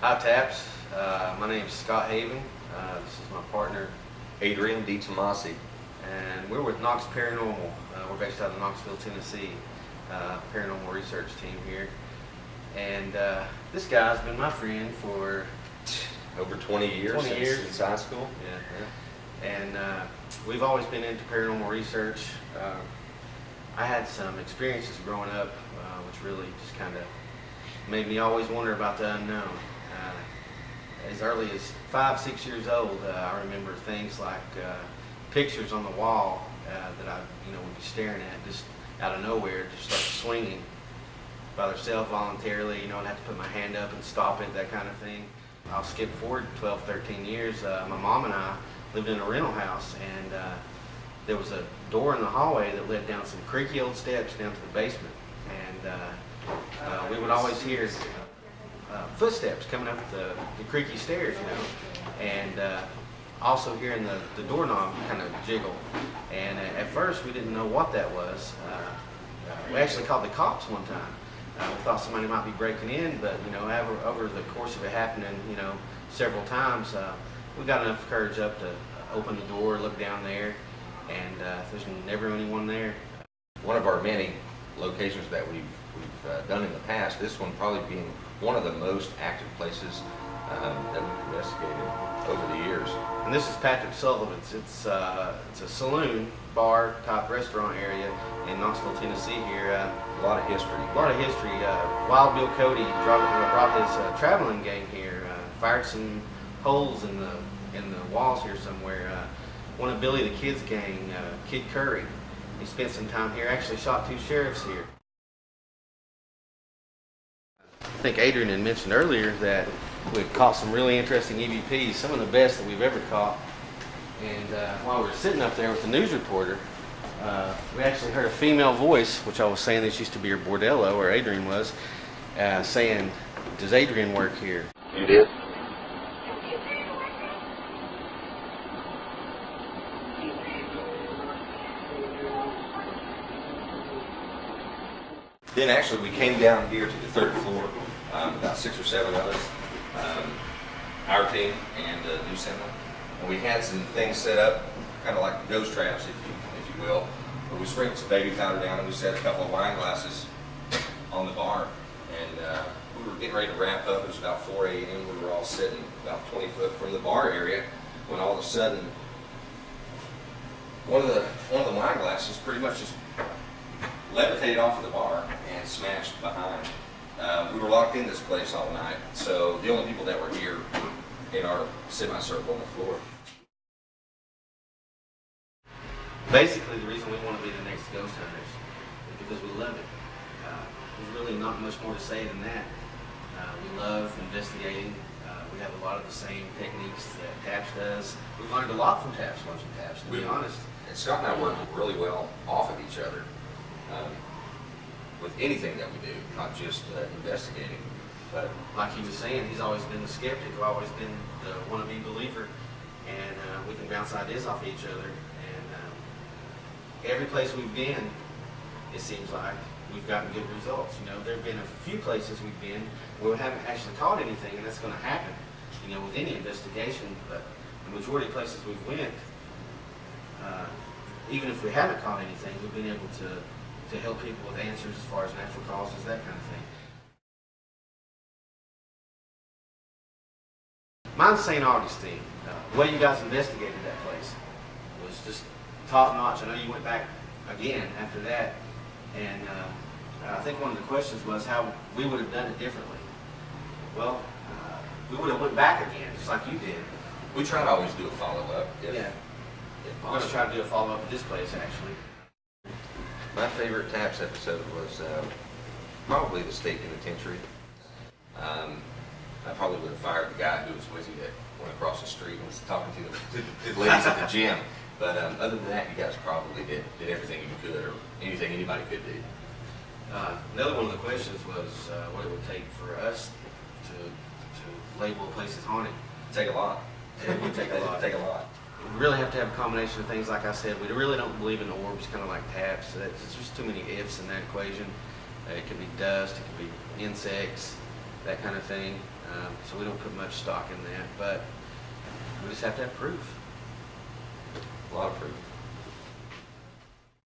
Hi Taps, my name is Scott Haven. This is my partner Adrian DiTomasi. and we're with Knox Paranormal. We're based out of Knoxville, Tennessee. Paranormal research team here. And this guy's been my friend for Over 20 years, 20 years. since high school. Yeah. And we've always been into paranormal research. I had some experiences growing up which really just kind of made me always wonder about the unknown. As early as 5, 6 years old, I remember things like pictures on the wall that I would be staring at just out of nowhere, just start swinging by themselves voluntarily. I'd have to put my hand up and stop it, that kind of thing. I'll skip forward 12, 13 years. My mom and I lived in a rental house, and there was a door in the hallway that led down some creaky old steps down to the basement. And we would always hear footsteps coming up the creaky stairs, and also hearing the doorknob kind of jiggle. And at first we didn't know what that was. We actually called the cops one time. We thought somebody might be breaking in, but over the course of it happening, several times, we got enough courage up to open the door, look down there, and there's never anyone there. One of our many locations that we've done in the past, this one probably being one of the most active places that we've investigated over the years. And this is Patrick Sullivan's. It's a saloon, bar type restaurant area in Knoxville, Tennessee here. A lot of history. A lot of history. Wild Bill Cody brought his traveling gang here, fired some holes in the walls here somewhere. One of Billy the Kid's gang, Kid Curry, he spent some time here, actually shot 2 sheriffs here. I think Adrian had mentioned earlier that we'd caught some really interesting EVPs, some of the best that we've ever caught. And while we were sitting up there with the news reporter, we actually heard a female voice, which I was saying this used to be her bordello, or Adrian was, saying, "Does Adrian work here?" You did? Then actually we came down here to the 3rd floor, about 6 or 7 of us, our team and New Cinema. And we had some things set up, kind of like ghost traps, if you will. But we sprinkled some baby powder down and we set a couple of wine glasses on the bar. And we were getting ready to wrap up. It was about 4 a.m. We were all sitting about 20 foot from the bar area when all of a sudden one of the wine glasses pretty much just levitated off of the bar and smashed behind. We were locked in this place all night, so the only people that were here were in our semicircle on the floor. Basically, the reason we want to be the next ghost hunters is because we love it. There's really not much more to say than that. We love investigating. We have a lot of the same techniques that Taps does. We've learned a lot from Taps, watching Taps, to be honest. And Scott and I work really well off of each other with anything that we do, not just investigating. But like he was saying, he's always been the skeptic. I've always been the wannabe believer, and we can bounce ideas off each other. And every place we've been, it seems like we've gotten good results. There have been a few places we've been where we haven't actually caught anything, and that's going to happen, with any investigation. But the majority of places we've went, even if we haven't caught anything, we've been able to help people with answers as far as natural causes, that kind of thing. Mine's St. Augustine. The way you guys investigated that place was just top notch. I know you went back again after that, and I think one of the questions was how we would have done it differently. Well, we would have went back again, just like you did. we try to always do a follow-up. Yeah. We're going to try to do a follow-up at this place, actually. My favorite Taps episode was probably the state penitentiary. I probably would have fired the guy who was with you that went across the street and was talking to the ladies at the gym. But other than that, you guys probably did everything you could, or anything anybody could do. Another one of the questions was what it would take for us to label a place as haunted. Take a lot. It would take a lot. Take a lot. We really have to have a combination of things. Like I said, we really don't believe in orbs, kind of like Taps. There's just too many ifs in that equation. It could be dust, it could be insects, that kind of thing. So we don't put much stock in that, but we just have to have proof. A lot of proof.